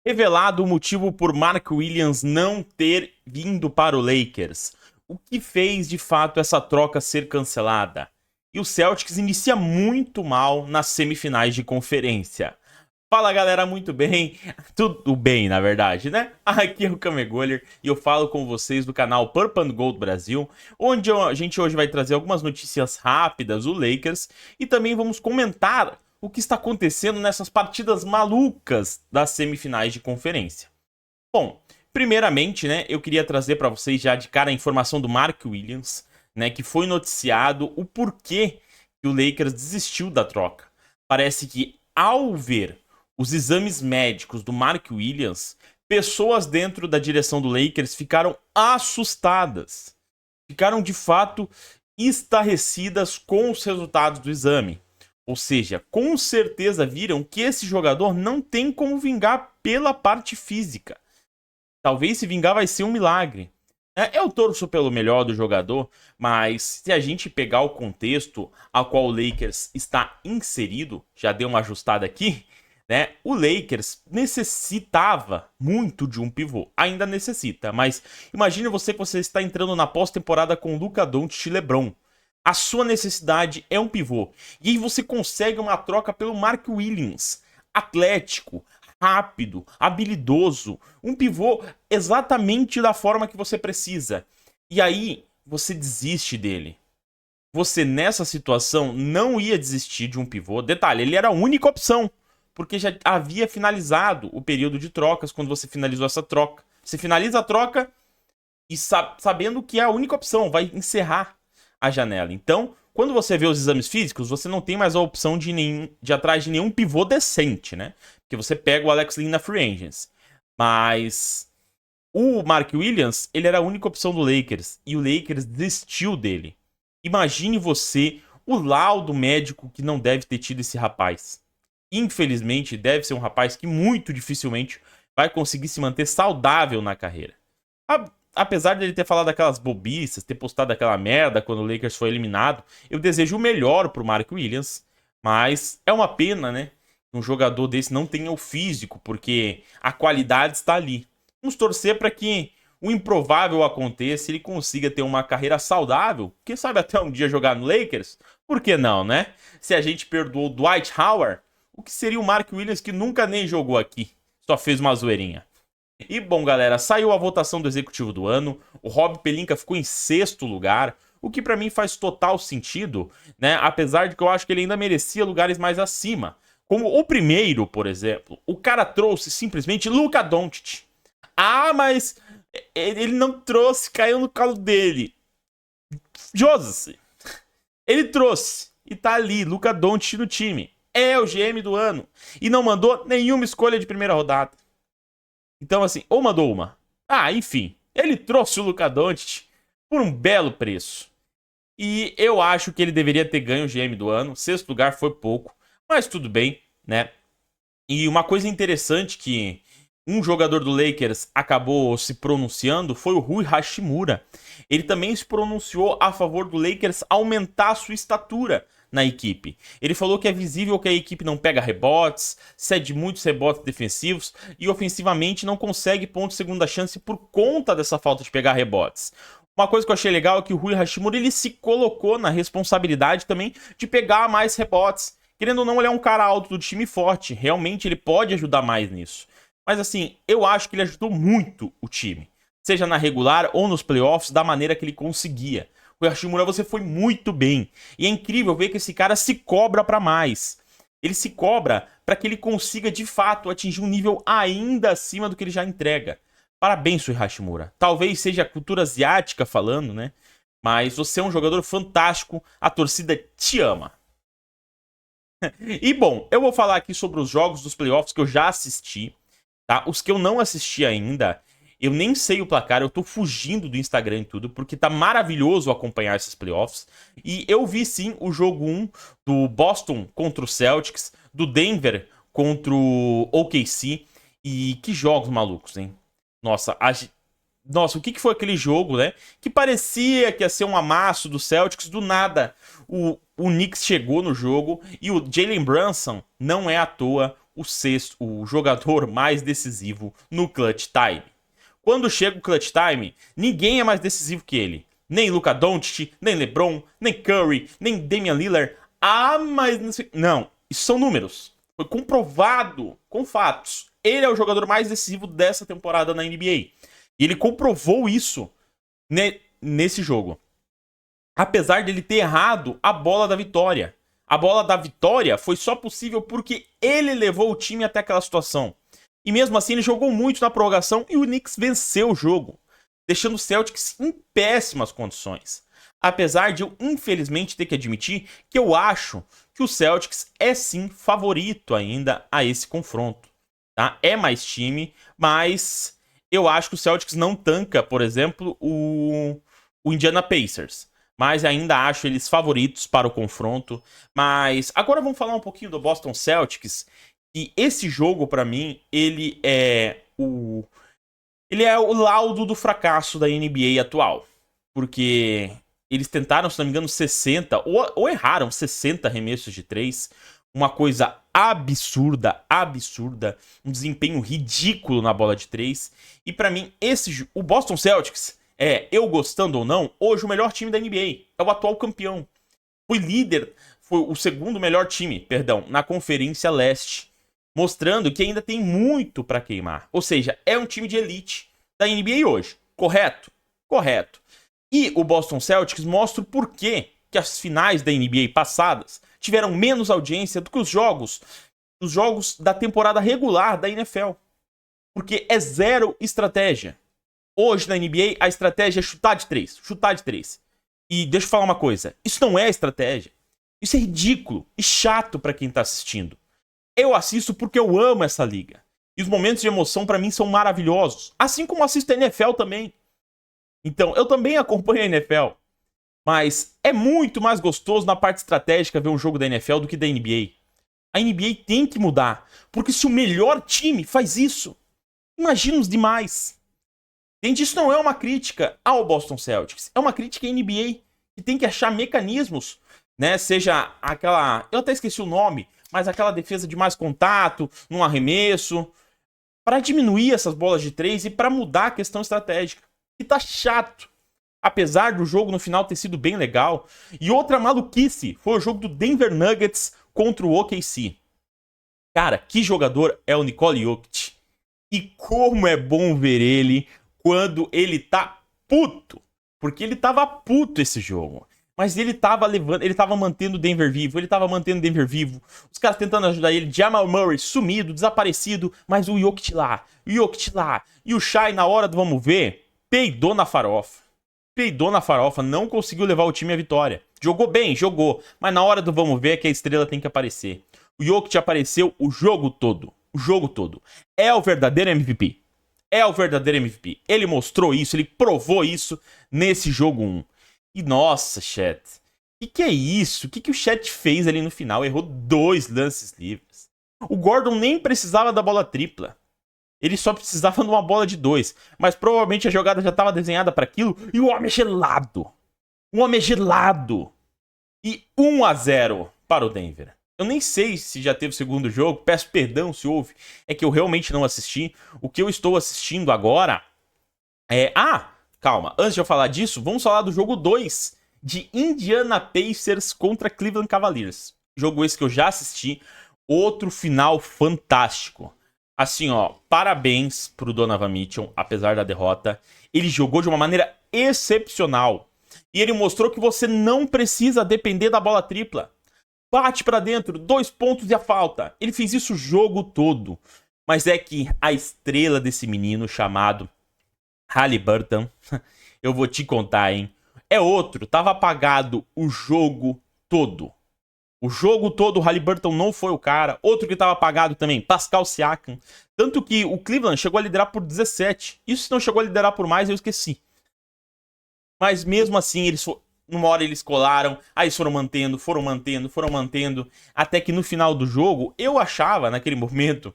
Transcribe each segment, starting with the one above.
Revelado o motivo por Mark Williams não ter vindo para o Lakers. O que fez de fato essa troca ser cancelada? E o Celtics inicia muito mal nas semifinais de conferência. Fala galera, muito bem? Tudo bem, na verdade, né? Aqui é o Kamegolier e eu falo com vocês do canal Purple and Gold Brasil, onde a gente hoje vai trazer algumas notícias rápidas do Lakers e também vamos comentar o que está acontecendo nessas partidas malucas das semifinais de conferência. Bom, primeiramente, né, eu queria trazer para vocês já de cara a informação do Mark Williams, né, que foi noticiado o porquê que o Lakers desistiu da troca. Parece que ao ver os exames médicos do Mark Williams, pessoas dentro da direção do Lakers ficaram assustadas. Ficaram de fato estarrecidas com os resultados do exame. Ou seja, com certeza viram que esse jogador não tem como vingar pela parte física. Talvez se vingar vai ser um milagre. Eu torço pelo melhor do jogador, mas se a gente pegar o contexto ao qual o Lakers está inserido, já dei uma ajustada aqui, né? O Lakers necessitava muito de um pivô. Ainda necessita, mas imagine você que você está entrando na pós-temporada com Luka Doncic e LeBron. A sua necessidade é um pivô. E aí você consegue uma troca pelo Mark Williams. Atlético, rápido, habilidoso. Um pivô exatamente da forma que você precisa. E aí você desiste dele. Você nessa situação não ia desistir de um pivô. Detalhe, ele era a única opção. Porque já havia finalizado o período de trocas quando você finalizou essa troca. Você finaliza a troca e sabendo que é a única opção, vai encerrar a janela. Então, quando você vê os exames físicos, você não tem mais a opção de atrás de nenhum pivô decente, né? Porque você pega o Alex Len na Free Agents. Mas o Mark Williams, ele era a única opção do Lakers. E o Lakers desistiu dele. Imagine você o laudo médico que não deve ter tido esse rapaz. Infelizmente, deve ser um rapaz que muito dificilmente vai conseguir se manter saudável na carreira. Apesar de ele ter falado aquelas bobiças, ter postado aquela merda quando o Lakers foi eliminado, eu desejo o melhor pro Mark Williams, mas é uma pena, né? Que um jogador desse não tenha o físico, porque a qualidade está ali. Vamos torcer para que o improvável aconteça e ele consiga ter uma carreira saudável, quem sabe até um dia jogar no Lakers? Por que não, né? Se a gente perdoou o Dwight Howard, o que seria o Mark Williams que nunca nem jogou aqui, só fez uma zoeirinha. E bom, galera, saiu a votação do executivo do ano, o Rob Pelinka ficou em sexto lugar, o que pra mim faz total sentido, né? Apesar de que eu acho que ele ainda merecia lugares mais acima. Como o primeiro, por exemplo, o cara trouxe simplesmente Luka Doncic. Ah, mas ele não trouxe, caiu no calo dele. Joseph, ele trouxe e tá ali, Luka Doncic no time. É o GM do ano e não mandou nenhuma escolha de primeira rodada. Então, assim, ou mandou uma. Ah, enfim, ele trouxe o Luka Doncic por um belo preço. E eu acho que ele deveria ter ganho o GM do ano. Sexto lugar foi pouco, mas tudo bem, né? E uma coisa interessante que um jogador do Lakers acabou se pronunciando foi o Rui Hashimura. Ele também se pronunciou a favor do Lakers aumentar a sua estatura na equipe. Ele falou que é visível que a equipe não pega rebotes, cede muitos rebotes defensivos e ofensivamente não consegue ponto de segunda chance por conta dessa falta de pegar rebotes. Uma coisa que eu achei legal é que o Rui Hashimura ele se colocou na responsabilidade também de pegar mais rebotes. Querendo ou não, ele é um cara alto do time forte. Realmente ele pode ajudar mais nisso. Mas assim, eu acho que ele ajudou muito o time. Seja na regular ou nos playoffs, da maneira que ele conseguia. O Hashimura, você foi muito bem. E é incrível ver que esse cara se cobra pra mais. Ele se cobra para que ele consiga, de fato, atingir um nível ainda acima do que ele já entrega. Parabéns, Rui Hashimura. Talvez seja a cultura asiática falando, né? Mas você é um jogador fantástico. A torcida te ama. E bom, eu vou falar aqui sobre os jogos dos playoffs que eu já assisti. Tá? Os que eu não assisti ainda, eu nem sei o placar, eu tô fugindo do Instagram e tudo, porque tá maravilhoso acompanhar esses playoffs. E eu vi sim o jogo 1 do Boston contra o Celtics, do Denver contra o OKC. E que jogos malucos, hein? Nossa, Nossa, o que foi aquele jogo, né? Que parecia que ia ser um amasso do Celtics, do nada o Knicks chegou no jogo e o Jalen Brunson não é à toa o jogador mais decisivo no clutch time. Quando chega o clutch time, ninguém é mais decisivo que ele. Nem Luka Doncic, nem LeBron, nem Curry, nem Damian Lillard. Ah, mas não sei... Não, isso são números. Foi comprovado com fatos. Ele é o jogador mais decisivo dessa temporada na NBA. E ele comprovou isso nesse jogo. Apesar de ele ter errado a bola da vitória. A bola da vitória foi só possível porque ele levou o time até aquela situação. E mesmo assim ele jogou muito na prorrogação e o Knicks venceu o jogo, deixando o Celtics em péssimas condições. Apesar de eu, infelizmente, ter que admitir que eu acho que o Celtics é sim favorito ainda a esse confronto. Tá? É mais time, mas eu acho que o Celtics não tanca, por exemplo, o Indiana Pacers. Mas ainda acho eles favoritos para o confronto. Mas agora vamos falar um pouquinho do Boston Celtics. E esse jogo, para mim, ele é o laudo do fracasso da NBA atual. Porque eles tentaram, se não me engano, 60, ou erraram 60 arremessos de 3. Uma coisa absurda, um desempenho ridículo na bola de 3. E para mim, o Boston Celtics eu gostando ou não, hoje o melhor time da NBA. É o atual campeão. Foi o segundo melhor time, perdão, na Conferência Leste. Mostrando que ainda tem muito para queimar. Ou seja, é um time de elite da NBA hoje. Correto? Correto. E o Boston Celtics mostra o porquê que as finais da NBA passadas tiveram menos audiência do que os jogos da temporada regular da NFL. Porque é zero estratégia. Hoje na NBA a estratégia é chutar de 3. E deixa eu falar uma coisa. Isso não é estratégia. Isso é ridículo e chato para quem tá assistindo. Eu assisto porque eu amo essa liga. E os momentos de emoção pra mim são maravilhosos. Assim como assisto a NFL também. Então, eu também acompanho a NFL. Mas é muito mais gostoso na parte estratégica ver um jogo da NFL do que da NBA. A NBA tem que mudar. Porque se o melhor time faz isso, imagina os demais. Gente, isso não é uma crítica ao Boston Celtics. É uma crítica à NBA, que tem que achar mecanismos, né? Seja aquela... Eu até esqueci o nome, mas aquela defesa de mais contato, num arremesso, para diminuir essas bolas de 3 e para mudar a questão estratégica. E tá chato. Apesar do jogo no final ter sido bem legal. E outra maluquice foi o jogo do Denver Nuggets contra o OKC. Cara, que jogador é o Nikola Jokic. E como é bom ver ele quando ele tá puto. Porque ele tava puto esse jogo. Mas ele tava mantendo o Denver vivo. Os caras tentando ajudar ele. Jamal Murray sumido, desaparecido. Mas o Jokic lá. E o Shai, na hora do vamos ver, peidou na farofa. Não conseguiu levar o time à vitória. Jogou bem, jogou. Mas na hora do vamos ver é que a estrela tem que aparecer. O Jokic apareceu o jogo todo. É o verdadeiro MVP. Ele mostrou isso, ele provou isso nesse jogo 1. E nossa, chat. Que é isso? O que o chat fez ali no final? Errou 2 lances livres. O Gordon nem precisava da bola tripla. Ele só precisava de uma bola de 2. Mas provavelmente a jogada já estava desenhada para aquilo. E o homem é gelado. E 1-0 para o Denver. Eu nem sei se já teve o segundo jogo. Peço perdão se houve. É que eu realmente não assisti. O que eu estou assistindo agora é... calma. Antes de eu falar disso, vamos falar do jogo 2 de Indiana Pacers contra Cleveland Cavaliers. Jogo esse que eu já assisti. Outro final fantástico. Assim, ó, parabéns pro Donovan Mitchell, apesar da derrota. Ele jogou de uma maneira excepcional. E ele mostrou que você não precisa depender da bola tripla. Bate pra dentro, 2 pontos e a falta. Ele fez isso o jogo todo. Mas é que a estrela desse menino chamado Haliburton, eu vou te contar, hein? É outro, tava apagado o jogo todo. O Haliburton não foi o cara. Outro que estava apagado também, Pascal Siakam. Tanto que o Cleveland chegou a liderar por 17. Isso se não chegou a liderar por mais, eu esqueci. Mas mesmo assim, numa hora eles colaram, aí eles foram mantendo. Até que no final do jogo, eu achava, naquele momento,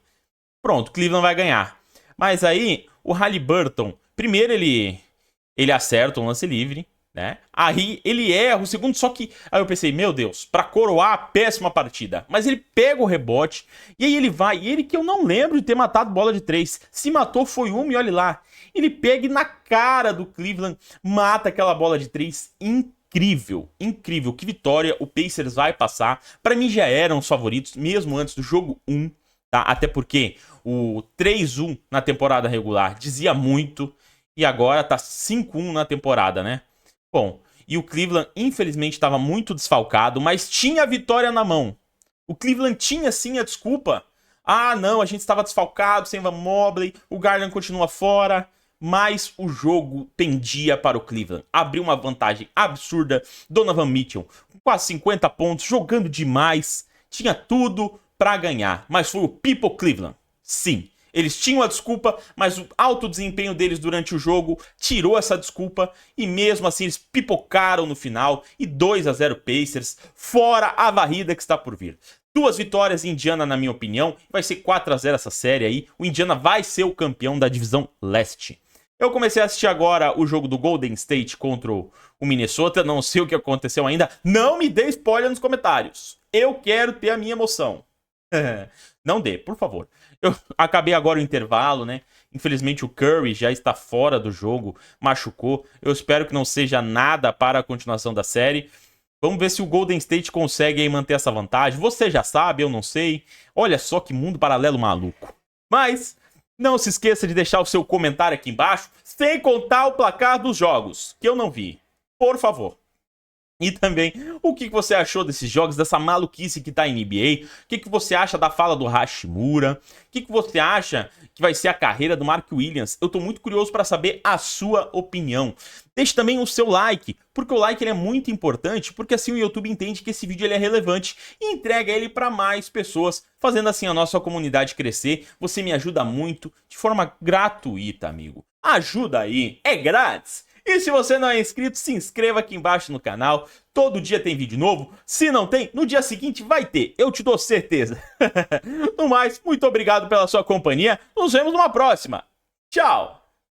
pronto, Cleveland vai ganhar. Mas aí, o Haliburton, primeiro ele acerta um lance livre, né? Aí ele erra o segundo, só que... Aí eu pensei, meu Deus, pra coroar a péssima partida. Mas ele pega o rebote, e aí ele vai, e ele que eu não lembro de ter matado bola de 3. Se matou foi uma e olha lá. Ele pega e na cara do Cleveland, mata aquela bola de 3 incrível, incrível. Que vitória, o Pacers vai passar. Pra mim já eram os favoritos, mesmo antes do jogo 1, tá? Até porque o 3-1 na temporada regular dizia muito, e agora tá 5-1 na temporada, né? Bom, e o Cleveland infelizmente estava muito desfalcado, mas tinha a vitória na mão. O Cleveland tinha sim a desculpa. Ah, não, a gente estava desfalcado, sem Van Mobley, o Garland continua fora, mas o jogo pendia para o Cleveland. Abriu uma vantagem absurda, Donovan Mitchell com quase 50 pontos, jogando demais, tinha tudo para ganhar, mas foi o People Cleveland. Sim, eles tinham a desculpa, mas o alto desempenho deles durante o jogo tirou essa desculpa e mesmo assim eles pipocaram no final e 2-0 Pacers, fora a varrida que está por vir. 2 vitórias Indiana, na minha opinião, vai ser 4-0 essa série aí, o Indiana vai ser o campeão da divisão leste. Eu comecei a assistir agora o jogo do Golden State contra o Minnesota, não sei o que aconteceu ainda, não me dê spoiler nos comentários, eu quero ter a minha emoção. Não dê, por favor. Eu acabei agora o intervalo, né? Infelizmente o Curry já está fora do jogo, machucou. Eu espero que não seja nada para a continuação da série. Vamos ver se o Golden State consegue aí manter essa vantagem. Você já sabe, eu não sei. Olha só que mundo paralelo maluco. Mas não se esqueça de deixar o seu comentário aqui embaixo, sem contar o placar dos jogos, que eu não vi. Por favor. E também, o que você achou desses jogos, dessa maluquice que tá em NBA? O que você acha da fala do Hashimura? O que você acha que vai ser a carreira do Mark Williams? Eu tô muito curioso para saber a sua opinião. Deixe também o seu like, porque o like ele é muito importante, porque assim o YouTube entende que esse vídeo ele é relevante e entrega ele para mais pessoas, fazendo assim a nossa comunidade crescer. Você me ajuda muito, de forma gratuita, amigo. Ajuda aí, é grátis. E se você não é inscrito, se inscreva aqui embaixo no canal. Todo dia tem vídeo novo. Se não tem, no dia seguinte vai ter. Eu te dou certeza. No mais, muito obrigado pela sua companhia. Nos vemos numa próxima. Tchau!